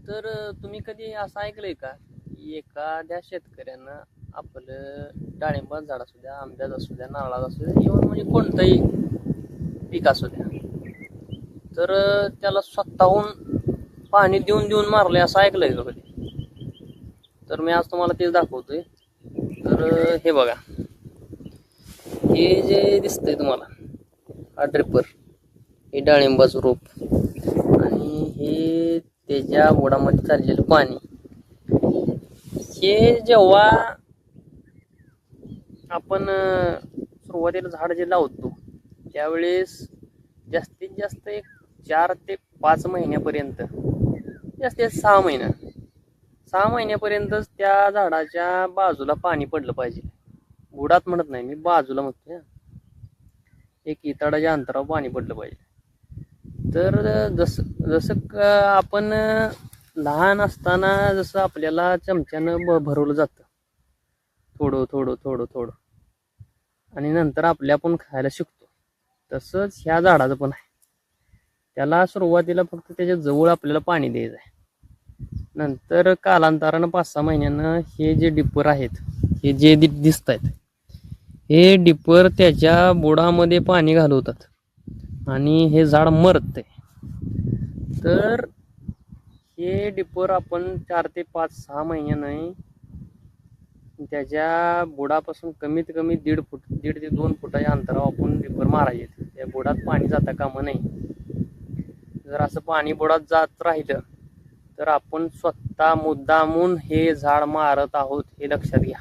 तर तुम्ही कधी असं ऐकलंय का की एखाद्या शेतकऱ्यानं आपलं डाळिंबाचं झाड असू द्या, आंब्याचं असू द्या, नारळाचं असू द्या, इव्हन म्हणजे कोणतंही पीक असू द्या, तर त्याला स्वतःहून पाणी देऊन देऊन मारलंय असं ऐकलंय का कधी? तर मी आज तुम्हाला तेच दाखवतोय. तर हे बघा, हे जे दिसतंय तुम्हाला हा ड्रिपर, हे डाळिंबाचं रोप आणि हे त्याच्या बुडामध्ये चाललेलं पाणी. हे जेव्हा आपण सुरुवातीला झाड जे लावतो त्यावेळेस जास्तीत जास्त एक 4 ते 5 महिन्यापर्यंत, जास्तीत 6 महिन्यापर्यंतच त्या झाडाच्या बाजूला पाणी पडलं पाहिजे. बुडात म्हणत नाही मी, बाजूला म्हणतोय. एक इताडाच्या अंतरावर पाणी पडलं पाहिजे. तर जसं जसं आपण लहान असताना जसं आपल्याला चमच्यानं भरवलं जातं थोडं थोडं थोडं थोडं, आणि नंतर आपल्या आपण खायला शिकतो, तसंच ह्या झाडाचं पण आहे. त्याला सुरुवातीला फक्त त्याच्या जवळ आपल्याला पाणी द्यायचं आहे. नंतर कालांतरानं 5-6 महिन्यानं हे जे डिपर आहेत, हे जे दिसत आहेत, हे डिपर त्याच्या बुडामध्ये पाणी घालवतात आणि हे झाड मरते. तर हे डिपर आपण 4 ते 5-6 महिन्यानं त्याच्या बुडापासून कमीत कमी 1.5 ते 2 फुटाच्या अंतरावर आपण डिपर मारायचे. त्या बुडात पाणी जाता कामा नये. जर असं पाणी बुडात जात राहिलं तर आपण स्वतः मुद्दामून हे झाड मारत आहोत हे लक्षात घ्या.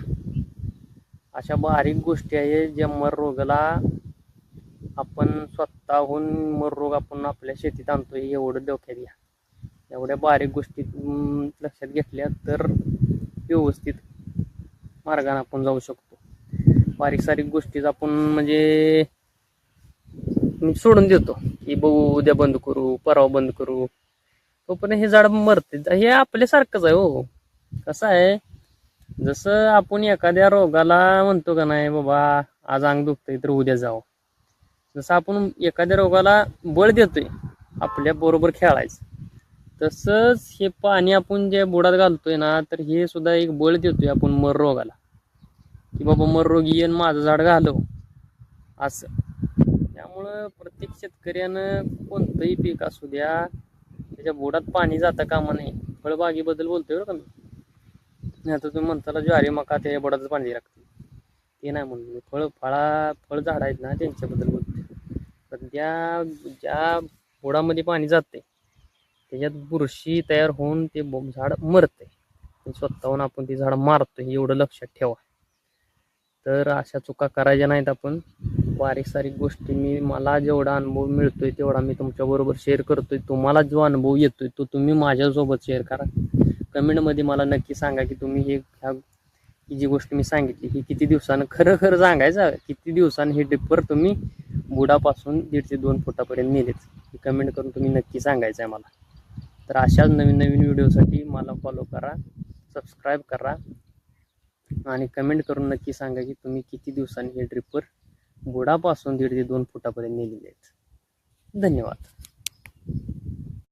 अशा बारीक गोष्टी आहेत ज्या मर रोगाला आपण स्वतःहून मर रोग आपण आपल्या शेतीत आणतोय, एवढं डोक्यात घ्या. एवढ्या बारीक गोष्टी लक्षात घेतल्या तर व्यवस्थित मार्गाने आपण जाऊ शकतो. बारीक सारीक गोष्टीच आपण म्हणजे मी सोडून देतो की बघू, उद्या बंद करू, परवा बंद करू, तोपर्यंत हे झाड मरते. हे आपल्यासारखंच आहे हो. कसं आहे, जसं आपण एखाद्या रोगाला म्हणतो का नाही बाबा आज अंग दुखतंय तर उद्या जावं, जसं आपण एखाद्या रोगाला बळ देतोय आपल्या बरोबर खेळायचं, तसंच हे पाणी आपण जे बुडात घालतोय ना, तर हे सुद्धा एक बळ देतोय आपण मर रोगाला की बाबा मर रोग येऊन माझं झाड घालव असं. त्यामुळं प्रत्येक शेतकऱ्यानं कोणतंही पीक असू द्या, त्याच्या बुडात पाणी जाता कामा नये. फळबागेबद्दल बोलतोय बरं का मी. नाही आता तुम्ही म्हणताला ज्वारी मका त्याच्या बुडाचं पाणी लागते, ते नाही म्हणून मी. फळ झाड आहेत ना त्यांच्याबद्दल बोलतोय. सध्या ज्या बुडामध्ये पाणी जाते त्याच्यात बुरशी तयार होऊन ते झाड मरते. स्वतःहून आपण ते झाड मारतोय एवढं लक्षात ठेवा. तर अशा चुका करायच्या नाहीत आपण. बारीक सारीक गोष्टी मला जेवढा अनुभव मिळतोय तेवढा मी तुमच्याबरोबर शेअर करतोय. तुम्हाला जो अनुभव येतोय तो तुम्ही माझ्यासोबत शेअर करा. कमेंटमध्ये मला नक्की सांगा की तुम्ही ही जी गोष्ट मी सांगितली ही किती दिवसानं, खरं सांगायचं, किती दिवसानं हे डिपर तुम्ही बुडापासून 1.5 ते 2 फुटापर्यंत नेलेत, हे कमेंट करून तुम्ही नक्की सांगायचं आहे मला. तर अशाच नवीन नवीन व्हिडिओसाठी मला फॉलो करा, सबस्क्राईब करा आणि कमेंट करून नक्की सांगा की तुम्ही किती दिवसांनी हे ड्रिपर बुडापासून 1.5 ते 2 फुटापर्यंत नेलेले आहेत. धन्यवाद.